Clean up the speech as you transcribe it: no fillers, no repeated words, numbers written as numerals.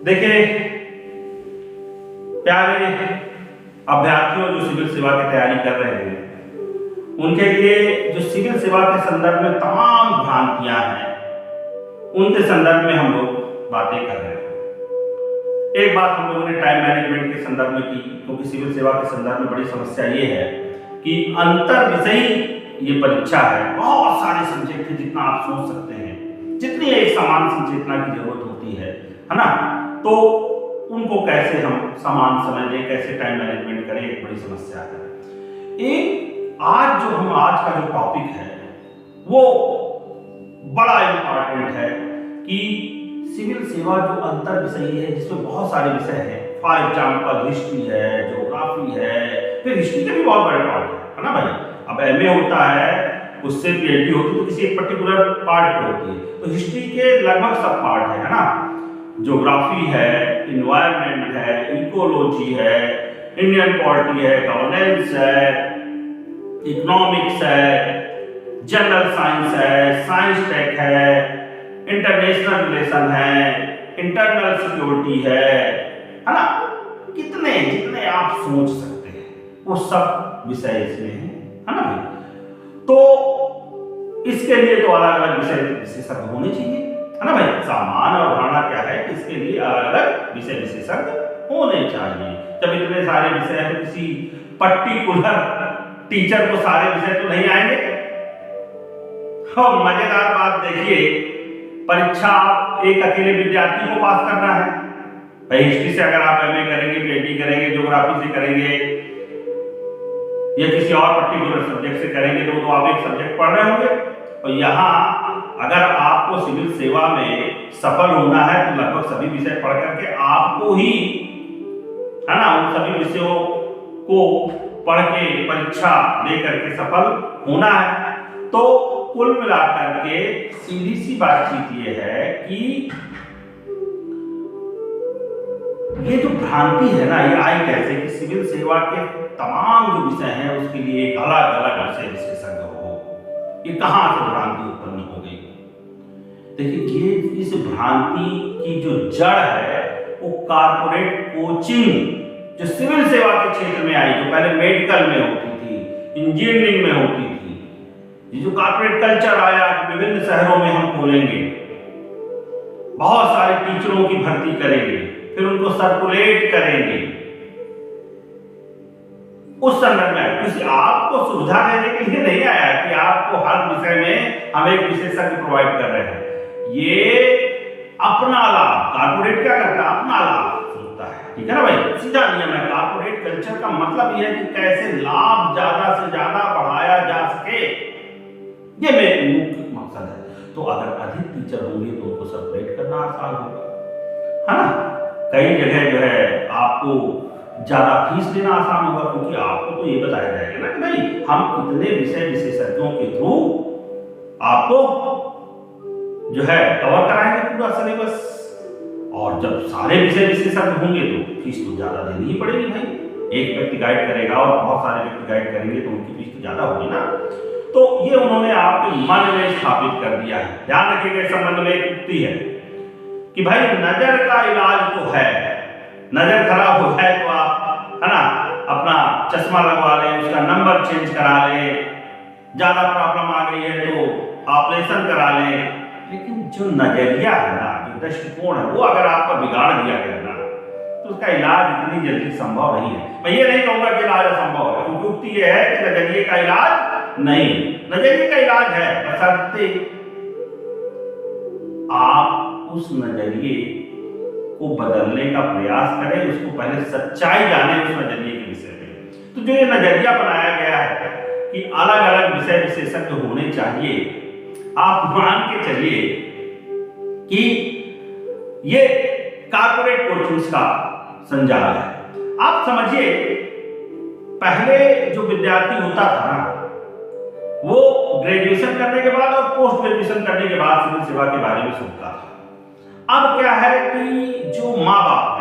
देखिए प्यारे अभ्यर्थियों जो सिविल सेवा की तैयारी कर रहे हैं, उनके लिए जो सिविल सेवा के संदर्भ में तमाम भ्रांतियां हैं, उनके संदर्भ में हम लोग बातें कर रहे हैं। एक बात हम लोगों ने टाइम मैनेजमेंट के संदर्भ में की, क्योंकि सिविल सेवा के संदर्भ में बड़ी समस्या ये है कि अंतर विषयी ये परीक्षा है। बहुत सारे सब्जेक्ट जितना आप सोच सकते हैं, जितनी एक समान संचेतना की जरूरत होती है ना, तो उनको कैसे हम समान समय दें, कैसे टाइम मैनेजमेंट करें, एक बड़ी समस्या है। आज का जो टॉपिक है वो बड़ा इंपॉर्टेंट है कि सिविल सेवा जो अंतर विषयी है, जिसमें बहुत सारे विषय हैं। फॉर एग्जाम्पल हिस्ट्री है, ज्योग्राफी है, फिर हिस्ट्री के भी बहुत बड़े पार्ट है ना भाई। अब एमए होता है, उससे पीएचडी होती है, तो किसी एक पर्टिकुलर पार्ट पे होती है, तो हिस्ट्री के लगभग सब पार्ट है ना। ज्योग्राफी है, इन्वायरमेंट है, इकोलॉजी है, इंडियन पॉलिटी है, गवर्नेंस है, इकोनॉमिक्स है, जनरल साइंस है, साइंस टेक है, इंटरनेशनल रिलेशन है, इंटरनल सिक्योरिटी है ना। कितने जितने आप सोच सकते हैं वो सब विषय इसमें है ना भाई। तो इसके लिए तो अलग अलग विषय विशेषज्ञ होने चाहिए, है ना भाई। सामान्य अवधारणा क्या है कि इसके लिए अलग अलग विषय विशेषज्ञ होने चाहिए। जब इतने सारे विषय हैं तो किसी पर्टिकुलर टीचर को सारे विषय तो नहीं आएंगे। और मजेदार बात देखिए, परीक्षा एक अकेले विद्यार्थी को पास करना है भाई। हिस्ट्री से अगर आप एमए करेंगे, पीएचडी करेंगे, ज्योग्राफी से करेंगे या किसी और पर्टिकुलर सब्जेक्ट से करेंगे, तो आप एक सब्जेक्ट पढ़ रहे होंगे। और यहाँ अगर आपको सिविल सेवा में सफल होना है तो लगभग सभी विषय पढ़ करके आपको ही, है ना, उन सभी विषयों को पढ़ के परीक्षा दे करके सफल होना है। तो कुल मिलाकर के सीधी सी बातचीत ये है कि ये जो भ्रांति है ना, ये आई कैसे कि सिविल सेवा के तमाम जो विषय हैं उसके लिए एक अलग अलग विषय विशेषज्ञ हो। ये कहां से भ्रांति उत्पन्न हो गई? देखिए, ये इस भ्रांति की जो जड़ है वो कारपोरेट कोचिंग जो सिविल सेवा के क्षेत्र में आई, जो पहले मेडिकल में होती थी, इंजीनियरिंग में होती थी, ये जो कारपोरेट कल्चर आया कि विभिन्न शहरों में हम खोलेंगे, बहुत सारे टीचरों की भर्ती करेंगे, फिर उनको सर्कुलेट करेंगे, उस संदर्भ में किसी आपको सुविधा देने के लिए नहीं आया कि आपको हर विषय में हम एक विशेषज्ञ प्रोवाइड कर रहे हैं। ये अपना लाभ, कारपोरेट क्या करता है, अपना लाभ सोचता है, ठीक है ना भाई। सीधा नियम है। कारपोरेट कल्चर का मतलब यह है कि कैसे लाभ ज्यादा से ज्यादा बढ़ाया जा सके, ये मेरा मुख्य मकसद है। तो अगर अधिक टीचर होंगे तो उनको सर्कुलेट करना आसान होगा, है ना। कई जगह जो है आपको ज्यादा फीस देना आसान होगा, क्योंकि आपको तो ये बताया जाएगा ना कि भाई हम इतने विषय विशेषज्ञों के थ्रू आपको जो है कवर कराएंगे पूरा सिलेबस। और जब सारे विषय विशेषज्ञ होंगे तो फीस तो ज्यादा देनी ही पड़ेगी भाई। एक व्यक्ति गाइड करेगा और बहुत सारे व्यक्ति गाइड करेंगे तो उनकी फीस तो ज्यादा होगी ना। तो ये उन्होंने आपके मन में स्थापित कर दिया है। ध्यान रखिएगा, इस संबंध में एक उक्ति है कि भाई नजर का इलाज तो है, नजर खराब हो जाए तो आप, है ना, अपना चश्मा लगवा लें, उसका नंबर चेंज करा लें, ज्यादा प्रॉब्लम आ गई है तो ऑपरेशन करा लें। लेकिन जो नजरिया है ना, जो दृष्टिकोण है, वो अगर आपका बिगाड़ दिया गया ना, तो उसका इलाज इतनी जल्दी संभव नहीं है। मैं ये नहीं कहूंगा कि इलाज असंभव है, क्योंकि उक्ति ये है कि नजरिए का इलाज नहीं, नजरिए का इलाज है, बशर्ते आप उस नजरिए को बदलने का प्रयास करें, उसको पहले सच्चाई जाने उस नजरिए के विषय में। तो जो ये नजरिया बनाया गया है कि अलग अलग विषय विशेषज्ञ होने चाहिए, आप मान के चलिए कि ये कारपोरेट कोचिंग्स का संजाल है। आप समझिए, पहले जो विद्यार्थी होता था ना, वो ग्रेजुएशन करने के बाद और पोस्ट ग्रेजुएशन करने के बाद सिविल सेवा के बारे में सोचता था। अब क्या है कि जो माँ बाप